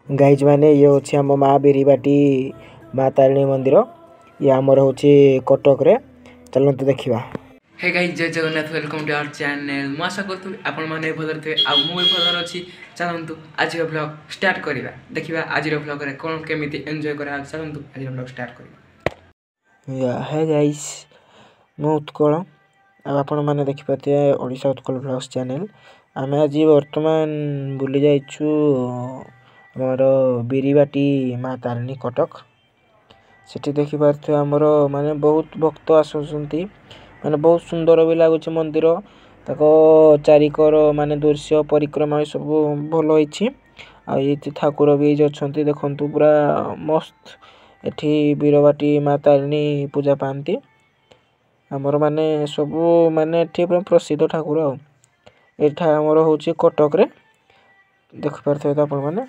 Guys मैंने ये हूँ आम माँ बिरीबाटी माँ तारिणी मंदिर ये आमर हूँ कटक रे चलते देखा। हे गाइस जय Jagannath welcome to our channel मु आशा करथु आपण माने भलर थे आ मु भी भलर अछि। चलंतु आज ब्लॉग स्टार्ट करिवा देखिबा आज ब्लॉग रे कोन केमिति एन्जॉय करा चलंतु आज ब्लॉग स्टार्ट करिवा। हे गाइस मु उत्कल आपण माने देखि पाते ओडिशा उत्कल ब्लॉग्स चैनल आमे आज वर्तमान बुली जाइछु हमर बिरीबाटी माँ तारिणी कटक सेठी देखि पारथि हमर माने बहुत भक्त आसुसंती माने बहुत सुंदर भी लागुछि मंदिर ताको चारिकर माने दृश्य परिक्रमा सब भल होइछि आ एति ठाकुर भी अछंती देखंतु पूरा मस्त एठी बिरबाटी माँ तारिणी पूजा पांती हमर माने सब माने एठी प्रसिद्ध ठाकुर एठा हमर होछि कटक रे देख पारथि आपण माने।